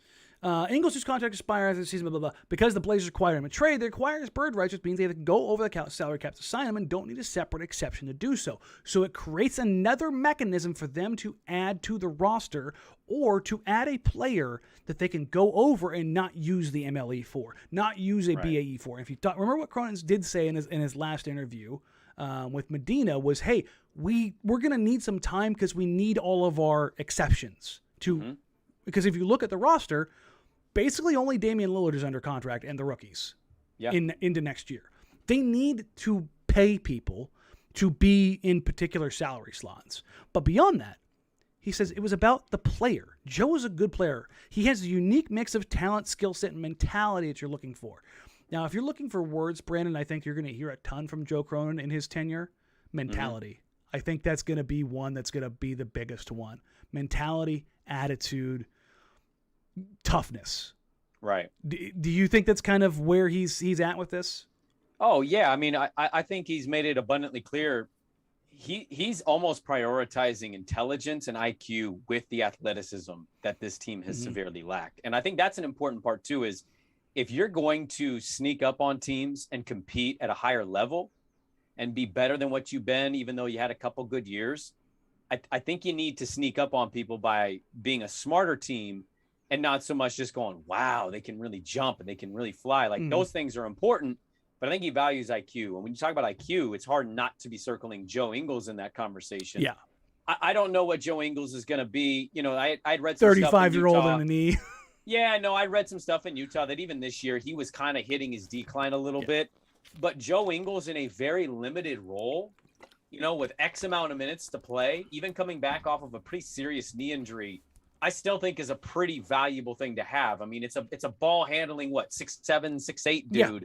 Ingles, whose contract expires this season, blah, blah, blah. Because the Blazers acquire him a trade, they acquire his bird rights, which means they can go over the salary cap to sign him and don't need a separate exception to do so. So it creates another mechanism for them to add to the roster or to add a player that they can go over and not use the MLE for, not use a BAE for. And if you remember what Cronin did say in his last interview with Medina was, hey, we're going to need some time because we need all of our exceptions to, because if you look at the roster, basically only Damian Lillard is under contract and the rookies into next year. They need to pay people to be in particular salary slots. But beyond that, he says it was about the player. Joe is a good player. He has a unique mix of talent, skill set, and mentality that you're looking for. Now, if you're looking for words, Brandon, I think you're going to hear a ton from Joe Cronin in his tenure. Mentality. I think that's going to be one that's going to be the biggest one. Mentality, attitude, toughness. Right. Do you think that's kind of where he's at with this? Oh yeah. I mean, I think he's made it abundantly clear. He's almost prioritizing intelligence and IQ with the athleticism that this team has severely lacked. And I think that's an important part too, is if you're going to sneak up on teams and compete at a higher level and be better than what you've been, even though you had a couple good years, I think you need to sneak up on people by being a smarter team and not so much just going, wow, they can really jump and they can really fly. Like those things are important, but I think he values IQ. And when you talk about IQ, it's hard not to be circling Joe Ingles in that conversation. Yeah. I don't know what Joe Ingles is going to be. You know, I'd read some 35-year-old on the knee. Yeah, no, I read some stuff in Utah that even this year he was kind of hitting his decline a little bit. But Joe Ingles in a very limited role, you know, with X amount of minutes to play, even coming back off of a pretty serious knee injury, I still think is a pretty valuable thing to have. I mean, it's a ball handling, 6'7", 6'8" dude. Yeah.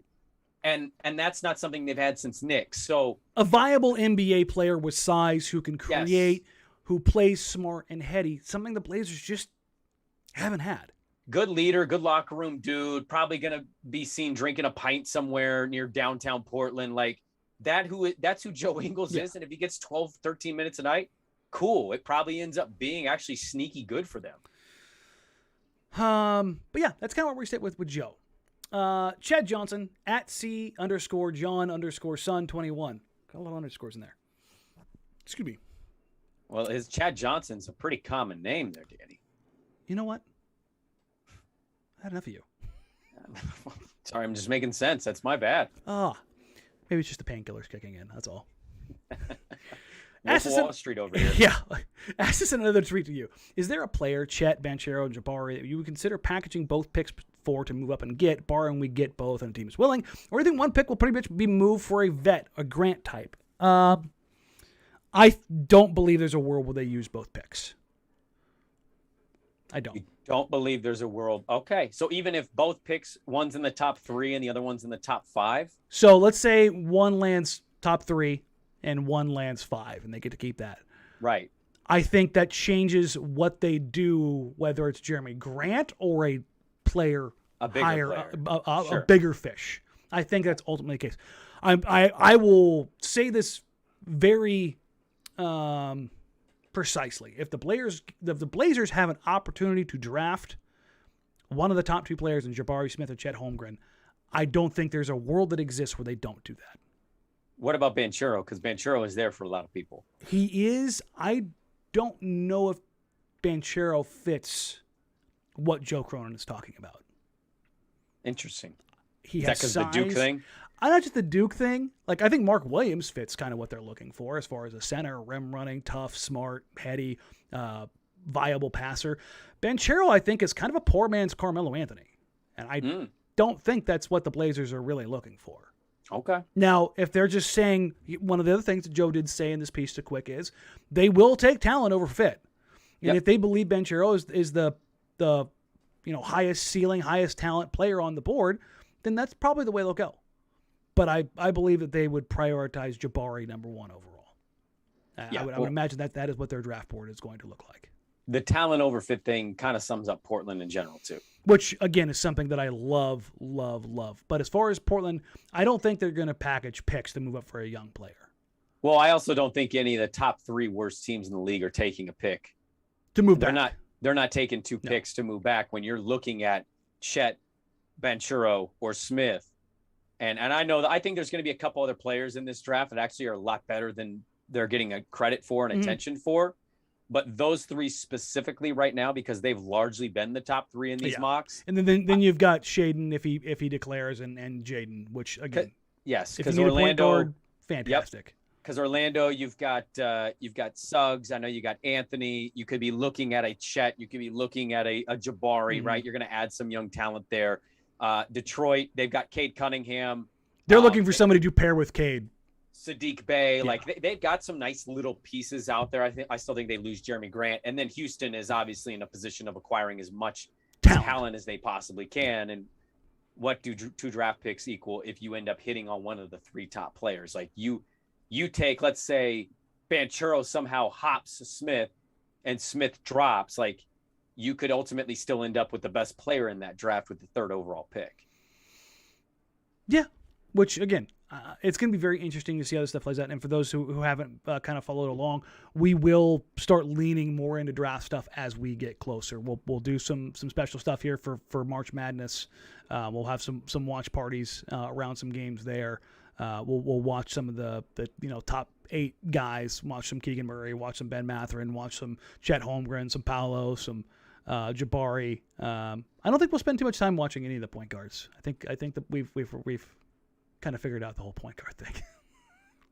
And that's not something they've had since Nick. So a viable NBA player with size who can create, who plays smart and heady, something the Blazers just haven't had. Good leader, good locker room dude, probably going to be seen drinking a pint somewhere near downtown Portland. Like that's who Joe Ingles is. And if he gets 12, 13 minutes a night, cool. It probably ends up being actually sneaky good for them. But yeah, that's kind of what we sit with Joe. Chad Johnson at C_John_Son21. Got a lot of underscores in there. Excuse me. Well, his Chad Johnson's a pretty common name there, Danny. You know what? I had enough of you. Sorry, I'm just making sense. That's my bad. Maybe it's just the painkillers kicking in. That's all. Wall Street over here. Yeah. Ask this another tweet to you. Is there a player, Chet, Banchero, and Jabari, that you would consider packaging both picks for to move up and get, barring we get both and the team is willing? Or do you think one pick will pretty much be moved for a vet, a Grant type? I don't believe there's a world where they use both picks. I don't. You don't believe there's a world. Okay. So even if both picks, one's in the top 3 and the other one's in the top 5? So let's say one lands top 3 and one lands 5, and they get to keep that. Right. I think that changes what they do, whether it's Jerami Grant or a player higher, a bigger fish. I think that's ultimately the case. I will say this very precisely. If the Blazers have an opportunity to draft one of the top 2 players in Jabari Smith or Chet Holmgren, I don't think there's a world that exists where they don't do that. What about Banchero? Because Banchero is there for a lot of people. He is. I don't know if Banchero fits what Joe Cronin is talking about. Interesting. Is that because the Duke thing? Not just the Duke thing. Like, I think Mark Williams fits kind of what they're looking for as far as a center, rim running, tough, smart, heady, viable passer. Banchero, I think, is kind of a poor man's Carmelo Anthony. And I don't think that's what the Blazers are really looking for. Okay. Now, if they're just saying, one of the other things that Joe did say in this piece to Quick is they will take talent over fit. And if they believe Banchero is the highest ceiling, highest talent player on the board, then that's probably the way they'll go. But I believe that they would prioritize Jabari number 1 overall. I would imagine that is what their draft board is going to look like. The talent over fit thing kind of sums up Portland in general, too. Which, again, is something that I love, love, love. But as far as Portland, I don't think they're going to package picks to move up for a young player. Well, I also don't think any of the top 3 worst teams in the league are taking a pick. To move back. They're not taking 2 picks to move back when you're looking at Chet, Banchero, or Smith. And I think there's going to be a couple other players in this draft that actually are a lot better than they're getting a credit for and attention for. But those 3 specifically right now, because they've largely been the top 3 in these mocks. And then you've got Shaden if he declares and Jaden, which again, because Orlando, guard, fantastic. Because Orlando, you've got Suggs. I know you got Anthony. You could be looking at a Chet. You could be looking at a Jabari, right? You're going to add some young talent there. Detroit, they've got Cade Cunningham. They're looking for somebody to pair with Cade. Sadiq Bey, they've got some nice little pieces out there. I still think they lose Jerami Grant, and then Houston is obviously in a position of acquiring as much talent as they possibly can. And what do 2 draft picks equal if you end up hitting on one of the 3 top players? Like you take, let's say, Banchero somehow hops Smith, and Smith drops. Like you could ultimately still end up with the best player in that draft with the 3rd overall pick. Yeah, which again, it's going to be very interesting to see how this stuff plays out. And for those who haven't kind of followed along, we will start leaning more into draft stuff as we get closer. We'll do some special stuff here for March Madness. We'll have some watch parties around some games there. We'll watch some of the top 8 guys. Watch some Keegan Murray. Watch some Ben Mathurin. Watch some Chet Holmgren. Some Paolo. Some Jabari. I don't think we'll spend too much time watching any of the point guards. I think that we've kind of figured out the whole point guard thing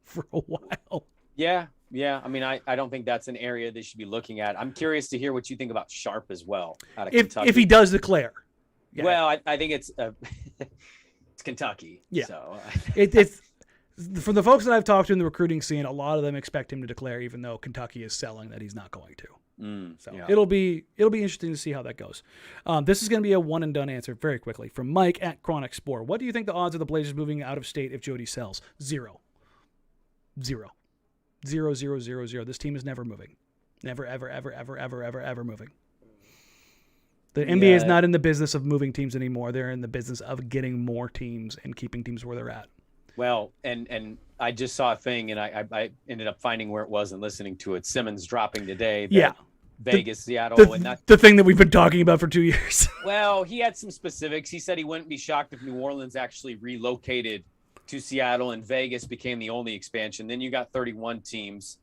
for a while. Yeah. I mean, I don't think that's an area they should be looking at. I'm curious to hear what you think about Sharp as well. Out of Kentucky. If he does declare. Yeah. Well, I think it's it's Kentucky. Yeah. So it's for the folks that I've talked to in the recruiting scene, a lot of them expect him to declare, even though Kentucky is selling that he's not going to. It'll be interesting to see how that goes. This is going to be a one and done answer very quickly from Mike at Chronic Sport. What do you think the odds of the Blazers moving out of state if Jody sells? 0. 0. 0, 0, 0, 0. This team is never moving. Never, ever, ever, ever, ever, ever, ever moving. The NBA is not in the business of moving teams anymore. They're in the business of getting more teams and keeping teams where they're at. Well, and I just saw a thing, and I ended up finding where it was and listening to it. Simmons dropping today. Vegas, Seattle, and that the thing that we've been talking about for 2 years. Well, he had some specifics. He said he wouldn't be shocked if New Orleans actually relocated to Seattle and Vegas became the only expansion. Then you got 31 teams.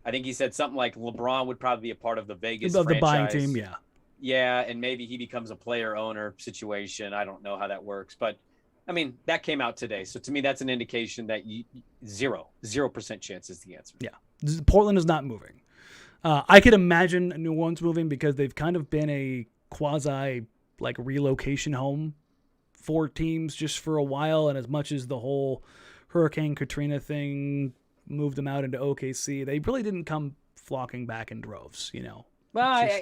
I think he said something like LeBron would probably be a part of the Vegas franchise. The buying team, yeah. Yeah, and maybe he becomes a player-owner situation. I don't know how that works. But, I mean, that came out today. So, to me, that's an indication that 0% chance is the answer. Yeah. Portland is not moving. I could imagine New Orleans moving because they've kind of been a quasi relocation home for teams just for a while. And as much as the whole Hurricane Katrina thing moved them out into OKC, they really didn't come flocking back in droves, Well,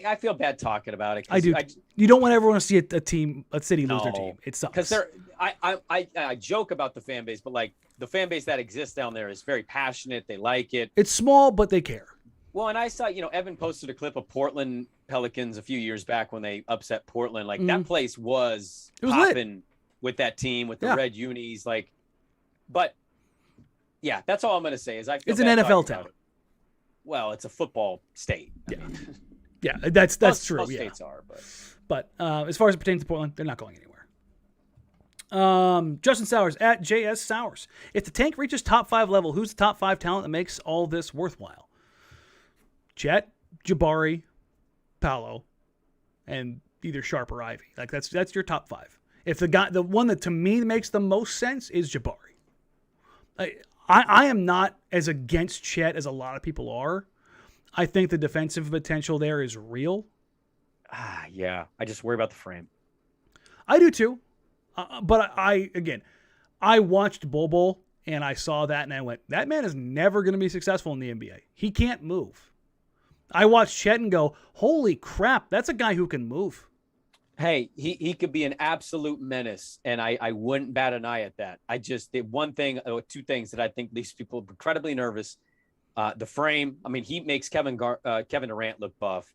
I feel bad talking about it. I do. You don't want everyone to see a city lose their team. It sucks. Because I joke about the fan base, but the fan base that exists down there is very passionate. They like it. It's small, but they care. Well, and I saw, Evan posted a clip of Portland Pelicans a few years back when they upset Portland. That place was popping with that team, with the red unis. But yeah, that's all I'm going to say is I feel it's an NFL town. Well, it's a football state. Yeah. Yeah, that's true. Most states are, but as far as it pertains to Portland, they're not going anywhere. Justin Sowers at JS Sowers. If the tank reaches top 5 level, who's the top 5 talent that makes all this worthwhile? Chet, Jabari, Paolo, and either Sharp or Ivy. That's your top 5. If the one that to me makes the most sense is Jabari. I am not as against Chet as a lot of people are. I think the defensive potential there is real. Yeah. I just worry about the frame. I do too. But I watched Bol and I saw that and I went, that man is never going to be successful in the NBA. He can't move. I watched Chet and go, holy crap, that's a guy who can move. Hey, he could be an absolute menace, and I wouldn't bat an eye at that. I just did two things that I think these people are incredibly nervous. The frame, I mean, he makes Kevin Durant look buff.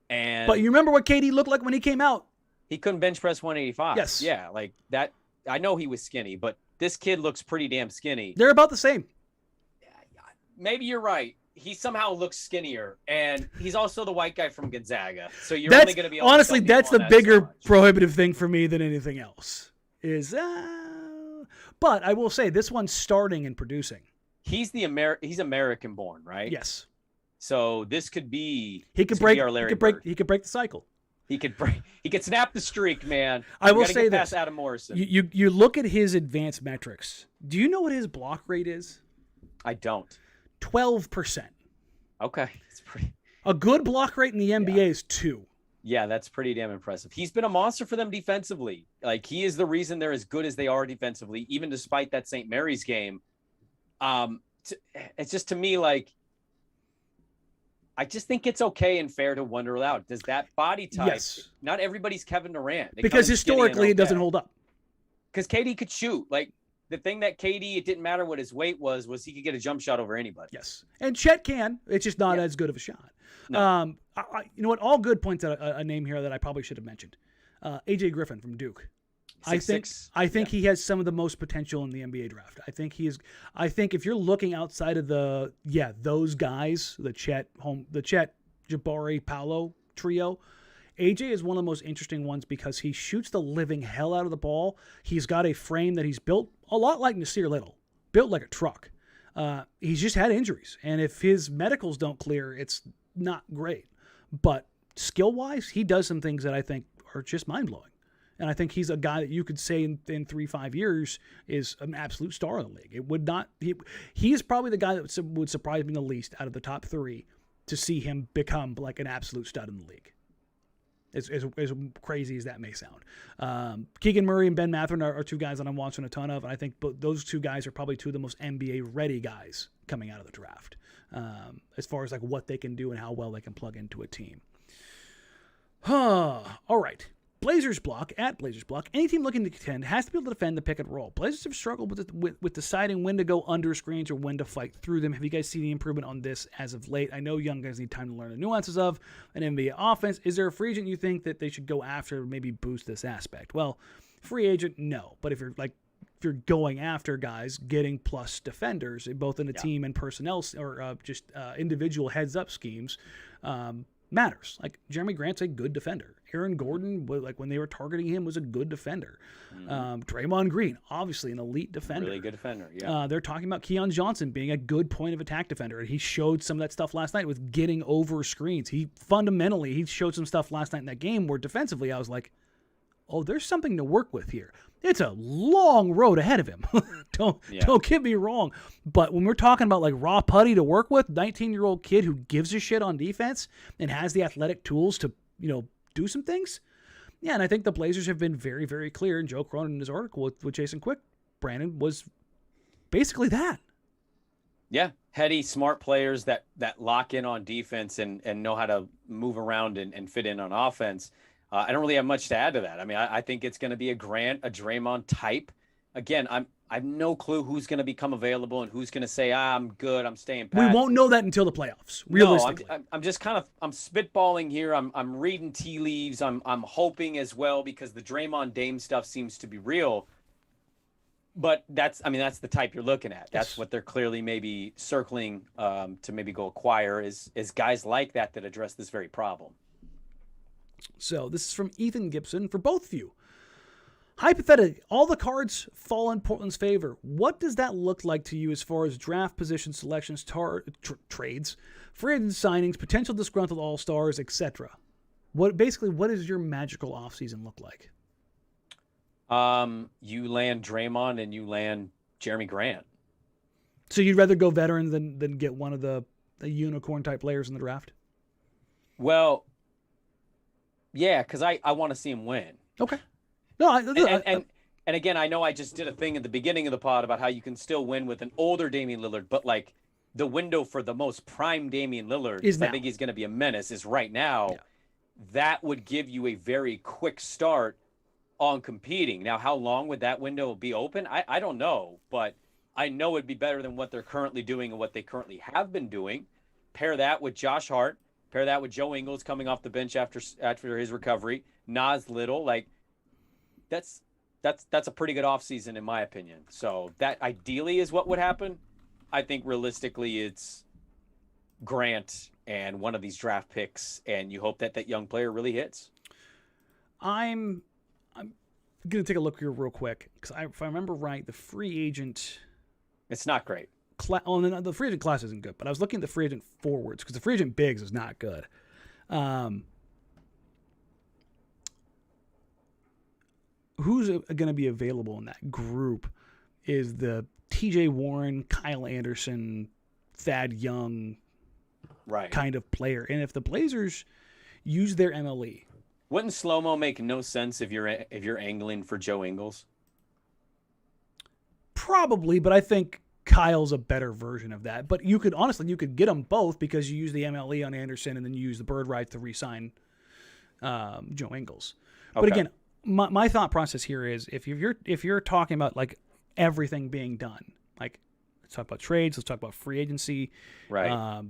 But you remember what KD looked like when he came out? He couldn't bench press 185. Yes. Yeah, like that. I know he was skinny, but this kid looks pretty damn skinny. They're about the same. Maybe you're right. He somehow looks skinnier, and he's also the white guy from Gonzaga. So you're only going to be able honestly, to that's the bigger prohibitive thing for me than anything else. But I will say this one's starting and producing. He's he's American born, right? Yes. So this could be he could break the cycle. He could snap the streak, man. I will say this. Adam Morrison. You look at his advanced metrics. Do you know what his block rate is? I don't. 12%. Okay. It's pretty. A good block rate in the NBA is 2. Yeah, that's pretty damn impressive. He's been a monster for them defensively. Like, he is the reason they're as good as they are defensively, even despite that St. Mary's game. It's just, to me, like, I just think it's okay and fair to wonder aloud. Does that body type? Yes. Not everybody's Kevin Durant. Because historically it doesn't hold up. Because KD could shoot. Like, the thing that KD, it didn't matter what his weight was he could get a jump shot over anybody. Yes. And Chet can. It's just not as good of a shot. No. You know what? All good points out a name here that I probably should have mentioned. AJ Griffin from Duke. 6'6". I think he has some of the most potential in the NBA draft. I think if you're looking outside of those guys, the Chet, Jabari, Paolo trio, AJ is one of the most interesting ones because he shoots the living hell out of the ball. He's got a frame that he's built a lot like Nasir Little, built like a truck. He's just had injuries, and if his medicals don't clear, it's not great. But skill-wise, he does some things that I think are just mind-blowing. And I think he's a guy that you could say in 3-5 years is an absolute star in the league. It would not. He is probably the guy that would surprise me the least out of the top 3 to see him become like an absolute stud in the league. As crazy as that may sound. Keegan Murray and Ben Mathurin are 2 guys that I'm watching a ton of, and I think those 2 guys are probably 2 of the most NBA-ready guys coming out of the draft, as far as like what they can do and how well they can plug into a team. All right. Blazers block. Any team looking to contend has to be able to defend the pick and roll. Blazers have struggled with deciding when to go under screens or when to fight through them. Have you guys seen the improvement on this as of late? I know young guys need time to learn the nuances of an NBA offense. Is there a free agent you think that they should go after to maybe boost this aspect? Well, free agent, no. But if you're going after guys, getting plus defenders, both in the team and personnel or just individual heads-up schemes, matters. Like Jerami Grant's a good defender. Aaron Gordon, like when they were targeting him, was a good defender. Draymond Green, obviously an elite defender. Really good defender, yeah. They're talking about Keon Johnson being a good point of attack defender. And he showed some of that stuff last night with getting over screens. He showed some stuff last night in that game where defensively I was like, oh, there's something to work with here. It's a long road ahead of him. Don't get me wrong. But when we're talking about like raw putty to work with, 19-year-old kid who gives a shit on defense and has the athletic tools to, do some things. Yeah, and I think the Blazers have been very, very clear. And Joe Cronin in his article with Jason Quick, Brandon, was basically that. Yeah, heady, smart players that lock in on defense and know how to move around and fit in on offense. I don't really have much to add to that. I mean, I think it's going to be a Grant, a Draymond type. Again, I have no clue who's going to become available and who's going to say, I'm good, I'm staying pat. We won't know that until the playoffs, realistically. No, I'm just I'm spitballing here. I'm reading tea leaves. I'm hoping as well because the Draymond Dame stuff seems to be real. But that's the type you're looking at. That's what they're clearly maybe circling to maybe go acquire is guys like that address this very problem. So this is from Ethan Gibson for both of you. Hypothetically, all the cards fall in Portland's favor. What does that look like to you as far as draft position selections, trades, free agent signings, potential disgruntled all-stars, etc.? What does your magical offseason look like? You land Draymond and you land Jerami Grant. So you'd rather go veteran than get one of the unicorn-type players in the draft? Well, yeah, because I want to see him win. Okay. No, and again, I know I just did a thing at the beginning of the pod about how you can still win with an older Damian Lillard, but like the window for the most prime Damian Lillard, I think he's going to be a menace, is right now. Yeah. That would give you a very quick start on competing. Now, how long would that window be open? I don't know, but I know it'd be better than what they're currently doing and what they currently have been doing. Pair that with Josh Hart. Pair that with Joe Ingles coming off the bench after his recovery. Nas Little, like that's a pretty good offseason in my opinion. So that ideally is what would happen. I think realistically it's Grant and one of these draft picks, and you hope that young player really hits. I'm gonna take a look here real quick because if I remember right, the free agent. It's not great. The free agent class isn't good, but I was looking at the free agent forwards because the free agent bigs is not good. Who's going to be available in that group is the TJ Warren, Kyle Anderson, Thad Young kind of player. And if the Blazers use their MLE. Wouldn't slow-mo make no sense if you're angling for Joe Ingles? Probably, but I think Kyle's a better version of that. But you could get them both because you use the MLE on Anderson and then you use the bird rights to re-sign Joe Ingles. Okay. But again, my thought process here is if you're talking about like everything being done. Like, let's talk about trades. Let's talk about free agency. Right.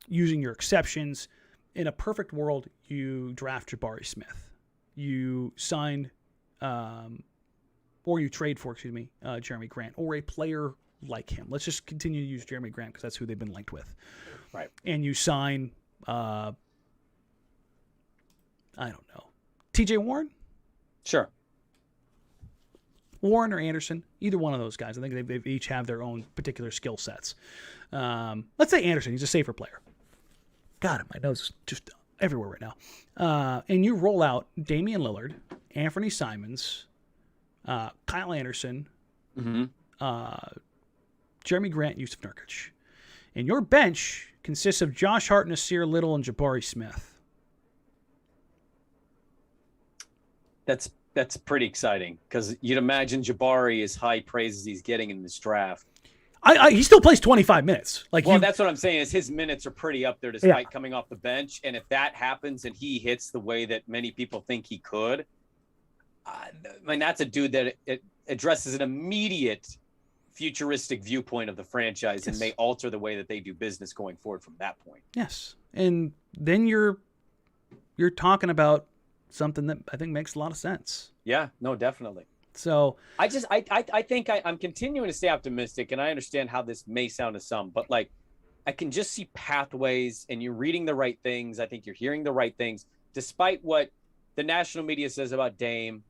Using your exceptions. In a perfect world, you draft Jabari Smith. You sign, or you trade for, Jerami Grant, or a player like him. Let's just continue to use Jerami Grant because that's who they've been linked with. Right. And you sign, I don't know, TJ Warren? Sure. Warren or Anderson, either one of those guys. I think they each have their own particular skill sets. Let's say Anderson. He's a safer player. God, my nose is just everywhere right now. And you roll out Damian Lillard, Anfernee Simons, Kyle Anderson, Jerami Grant, Yusuf Nurkic. And your bench consists of Josh Hart, Nasir Little, and Jabari Smith. That's pretty exciting because you'd imagine Jabari is high praise as he's getting in this draft. He still plays 25 minutes. That's what I'm saying is his minutes are pretty up there despite coming off the bench. And if that happens and he hits the way that many people think he could, that's a dude that it addresses an immediate futuristic viewpoint of the franchise and may alter the way that they do business going forward from that point. Yes. And then you're talking about something that I think makes a lot of sense. Yeah, no, definitely. So I think I'm continuing to stay optimistic, and I understand how this may sound to some, but like I can just see pathways, and you're reading the right things. I think you're hearing the right things, despite what the national media says about Dame.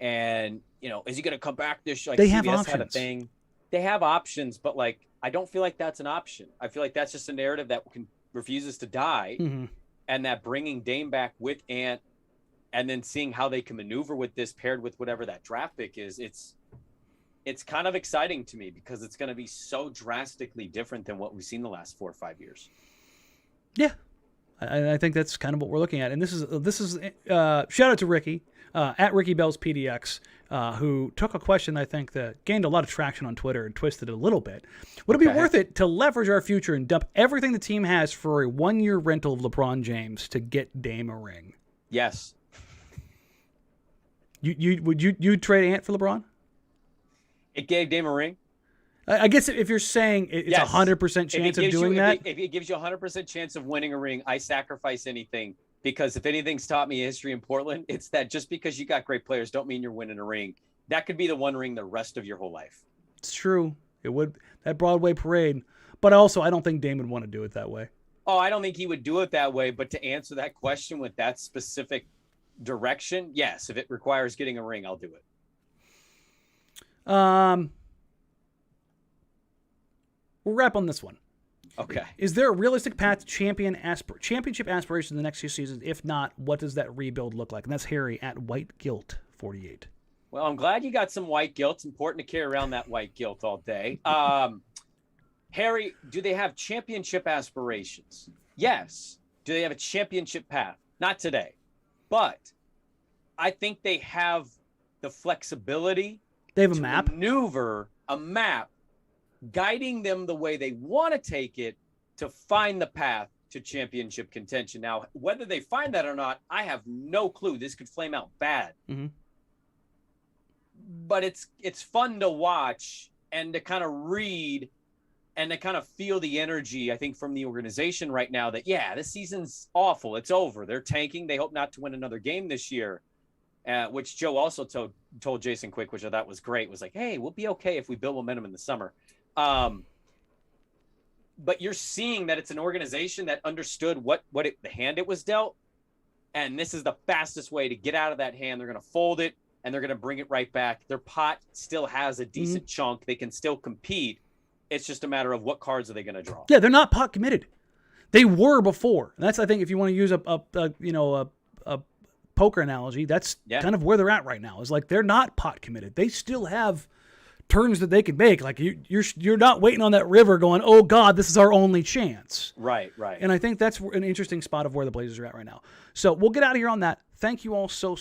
And is he going to come back this year? Like they CBS have options. had a thing. They have options, but like I don't feel like that's an option. I feel like that's just a narrative that refuses to die, and that bringing Dame back with Ant. And then seeing how they can maneuver with this paired with whatever that draft pick is, it's kind of exciting to me because it's going to be so drastically different than what we've seen the last 4 or 5 years. Yeah, I think that's kind of what we're looking at. And this is shout out to Ricky at Ricky Bell's PDX, who took a question I think that gained a lot of traction on Twitter and twisted it a little bit. Would it be worth it to leverage our future and dump everything the team has for a 1-year rental of LeBron James to get Dame a ring? Yes. Would you trade Ant for LeBron? It gave Dame a ring. I guess if you're saying it's 100% chance of doing that, if it gives you 100% chance of winning a ring, I sacrifice anything because if anything's taught me history in Portland, it's that just because you got great players don't mean you're winning a ring. That could be the one ring the rest of your whole life. It's true. It would, that Broadway parade, but also I don't think Dame would want to do it that way. Oh, I don't think he would do it that way. But to answer that question with that specific direction, yes, if it requires getting a ring, I'll do it. We'll wrap on this one. Okay. Is there a realistic path to championship aspirations in the next few seasons? If not, what does that rebuild look like? And that's Harry at White Guilt 48. Well, I'm glad you got some white guilt. It's important to carry around that white guilt all day. Harry, do they have championship aspirations? Yes. Do they have a championship path? Not today. But I think they have the flexibility. They have a map. Maneuver a map guiding them the way they want to take it to find the path to championship contention. Now, whether they find that or not, I have no clue. This could flame out bad. Mm-hmm. But it's fun to watch and to kind of read and to kind of feel the energy, I think, from the organization right now that, yeah, this season's awful. It's over. They're tanking. They hope not to win another game this year, which Joe also told Jason Quick, which I thought was great, was like, hey, we'll be okay if we build momentum in the summer. But you're seeing that it's an organization that understood the hand it was dealt, and this is the fastest way to get out of that hand. They're going to fold it, and they're going to bring it right back. Their pot still has a decent chunk. They can still compete. It's just a matter of what cards are they going to draw. Yeah, they're not pot committed. They were before. And that's, I think, if you want to use a poker analogy, that's kind of where they're at right now. Is like they're not pot committed. They still have turns that they can make. Like you're not waiting on that river going, oh God, this is our only chance. Right. And I think that's an interesting spot of where the Blazers are at right now. So we'll get out of here on that. thank you all so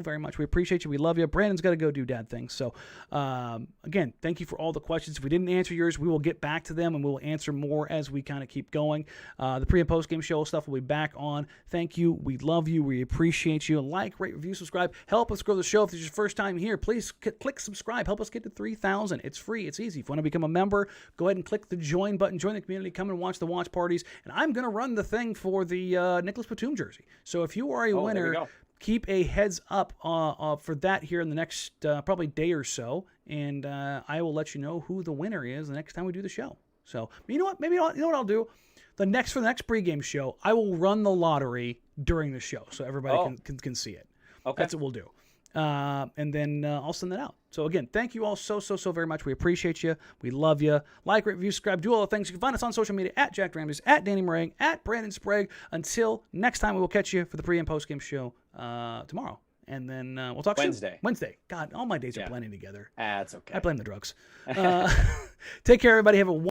very much. We appreciate you. We love you. Brandon's got to go do dad things. So, again, thank you for all the questions. If we didn't answer yours, we will get back to them, and we'll answer more as we kind of keep going. The pre- and post-game show stuff will be back on. Thank you. We love you. We appreciate you. Like, rate, review, subscribe. Help us grow the show. If this is your first time here, please click subscribe. Help us get to 3,000. It's free. It's easy. If you want to become a member, go ahead and click the join button. Join the community. Come and watch the watch parties. And I'm going to run the thing for the Nicholas Batum jersey. So if you are a winner, keep a heads up for that here in the next probably day or so. And I will let you know who the winner is the next time we do the show. So you know what? You know what I'll do? For the next pregame show, I will run the lottery during the show so everybody can see it. Okay. That's what we'll do. And then I'll send that out. So again, thank you all so very much. We appreciate you. We love you. Like, rate, review, subscribe, do all the things. You can find us on social media at Jack Ramsays, at Danny Marang, at Brandon Sprague. Until next time, we will catch you for the pre- and post-game show tomorrow. And then we'll talk Wednesday. soon. Wednesday. God, all my days are blending together. That's okay. I blame the drugs. Take care, everybody. Have a